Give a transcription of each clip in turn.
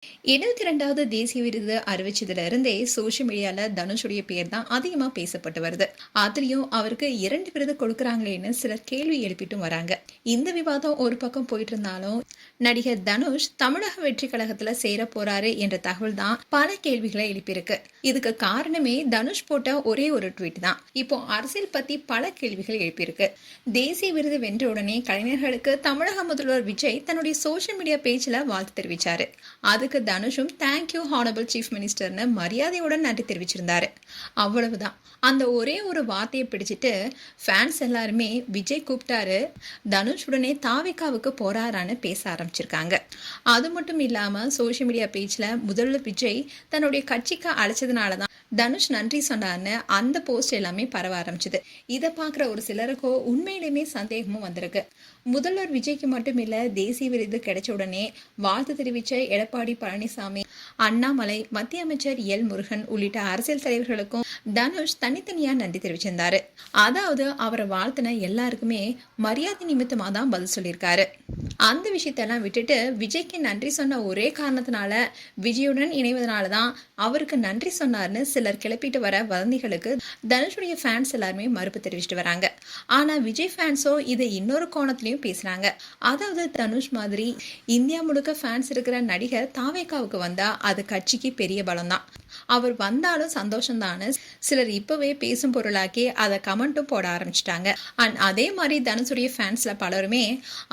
72வது தேசிய விருது அறிவிச்சதுல இருந்தே சோசியல் மீடியால தனுஷுடைய பேர் தான் அதிகமா பேசப்பட்டு வருது. அதுலயும் அவருக்கு 2 விருது கொடுக்கறாங்களேன்னு சிலர் கேள்வி எழுப்பிட்டும் வராங்க. இந்த விவாதம் ஒரு பக்கம் போயிட்டு இருந்தாலும் நடிகர் தனுஷ் தமிழக வெற்றி கழகத்துல சேர போறாரு என்ற தகவல் தான் பல கேள்விகளை எழுப்பியிருக்கு. இதுக்கு காரணமே தனுஷ் போட்ட ஒரே ஒரு ட்வீட் தான் இப்போ அரசியல் பத்தி பல கேள்விகள் எழுப்பியிருக்கு. தேசிய விருது வென்ற உடனே கலைஞர்களுக்கு தமிழக முதல்வர் விஜய் தன்னுடைய சோசியல் மீடியா பேஜ்ல வாழ்த்து தெரிவிச்சாரு. அதுக்கு தனுஷும் தேங்க்யூ ஹானபிள் சீஃப் மினிஸ்டர்னு மரியாதையுடன் நன்றி தெரிவிச்சிருந்தாரு. அவ்வளவுதான். அந்த ஒரே ஒரு வார்த்தையை பிடிச்சிட்டு ஃபேன்ஸ் எல்லாருமே விஜய் கூப்பிட்டாரு, தனுஷ் உடனே தாவிகாவுக்கு போறாரான்னு பேச ஆரம்பிச்சிருக்காங்க. அது மட்டும் இல்லாம சோசியல் மீடியா பேஜ்ல முதல்ல விஜய் தன்னுடைய கட்சிக்கு அழைச்சதுனாலதான் தனுஷ் நன்றி சொன்னார்னு அந்த போஸ்ட் எல்லாமே பரவ ஆரம்பிச்சது. இதை பார்க்குற ஒரு சிலருக்கோ உண்மையிலுமே சந்தேகமும் வந்திருக்கு. முதல்வர் விஜய்க்கு மட்டும் இல்ல, தேசிய விருது கிடைச்ச உடனே வாழ்த்து தெரிவிச்ச எடப்பாடி பழனிசாமி, அண்ணாமலை, மத்திய அமைச்சர் எல் முருகன் உள்ளிட்ட அரசியல் தலைவர்களுக்கும் தனுஷ் தனித்தனியா நன்றி தெரிவிச்சிருந்தாரு. அதாவது அவரை வாழ்த்தின எல்லாருக்குமே மரியாதை நிமித்தமா தான் பதில் சொல்லியிருக்காரு. அந்த விஷயத்தெல்லாம் விட்டுட்டு விஜய்க்கு நன்றி சொன்ன ஒரே காரணத்தினால விஜயுடன் இணைவதனாலதான் அவருக்கு நன்றி சொன்னார்னு சிலர் கிளப்பிட்டு வர வதந்திகளுக்கு தனுஷுடைய ஃபேன்ஸ் எல்லாருமே மறுப்பு தெரிவிச்சுட்டு வராங்க. ஆனா விஜய் ஃபேன்ஸோ இதை இன்னொரு கோணத்திலையும் பேசுறாங்க. அதாவது தனுஷ் மாதிரி இந்தியா முழுக்க ஃபேன்ஸ் இருக்கிற நடிகர் தாவேகாவுக்கு வந்தா அது கட்சிக்கு பெரிய பலம் தான். அவர் வந்தாலும் சந்தோஷம்தான்னு சிலர் இப்பவே பேசும் பொருளாக்கி அதை கமெண்ட்டும் போட ஆரம்பிச்சிட்டாங்க. அண்ட் அதே மாதிரி தனுஷுடைய ஃபேன்ஸ்ல பலருமே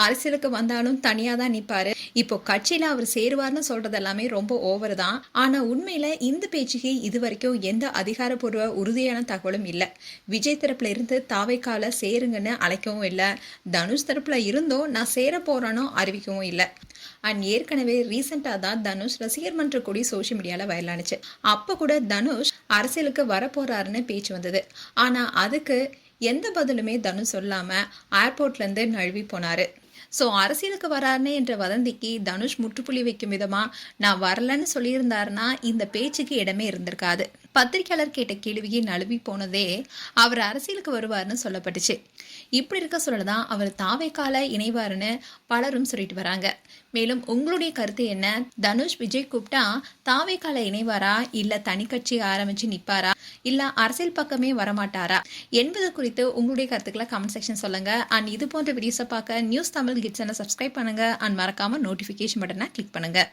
அரசியலுக்கு வந்தாலும் தனியா தான் நிப்பாரு, இப்போ கட்சியில அவர் சேருவார்னு சொல்றது எல்லாமே ரொம்ப ஓவர் தான். ஆனா உண்மையில இந்த பேச்சுக்கு இது வரைக்கும் எந்த அதிகாரப்பூர்வ உறுதியான தகவலும் இல்ல. விஜய் தரப்புல இருந்து தாவேகால சேருங்கன்னு அழைக்கவும் இல்ல, தனுஷ் தரப்புல இருந்தும் நான் சேர போறானோ அறிவிக்கவும் இல்ல. அண்ட் ஏற்கனவே ரீசெண்டா தான் தனுஷ் ரசிகர் மன்ற கூடி சோசியல் மீடியால வைரலானுச்சு. அப்ப கூட தனுஷ் அரசியலுக்கு வரப்போறாருன்னு பேச்சு வந்தது. ஆனா அதுக்கு எந்த பதிலுமே தனுஷ் சொல்லாம ஏர்போர்ட்ல இருந்து நழுவி போனாரு. ஸோ அரசியலுக்கு வராருன்னு என்ற வதந்திக்கு தனுஷ் முற்றுப்புள்ளி வைக்கும் விதமா நான் வரலன்னு சொல்லியிருந்தாருன்னா இந்த பேச்சுக்கு இடமே இருந்திருக்காது. பத்திரிகையாளர் கேட்ட கேள்விக்கு நழுவி போனதே அவர் அரசியலுக்கு வருவார்னு சொல்லப்பட்டுச்சு. இப்படி இருக்க சொல்லதான் அவர் தாவேகால இணைவாருன்னு பலரும் சொல்லிட்டு வராங்க. மேலும் உங்களுடைய கருத்து என்ன? தனுஷ் விஜய் கூப்பிட்டா தாவேகால இணைவாரா, இல்ல தனி கட்சி ஆரம்பிச்சு நிப்பாரா, இல்ல அரசியல் பக்கமே வரமாட்டாரா என்பது குறித்து உங்களுடைய கருத்துக்களை கமெண்ட் செக்ஷன் சொல்லுங்க. அண்ட் இது போன்ற வீடியோஸை பார்க்க நியூஸ் தமிழ் கிட்ஸ் சப்ஸ்கிரைப் பண்ணுங்க. அண்ட் மறக்காம நோட்டிபிகேஷன் பட்டனை கிளிக் பண்ணுங்க.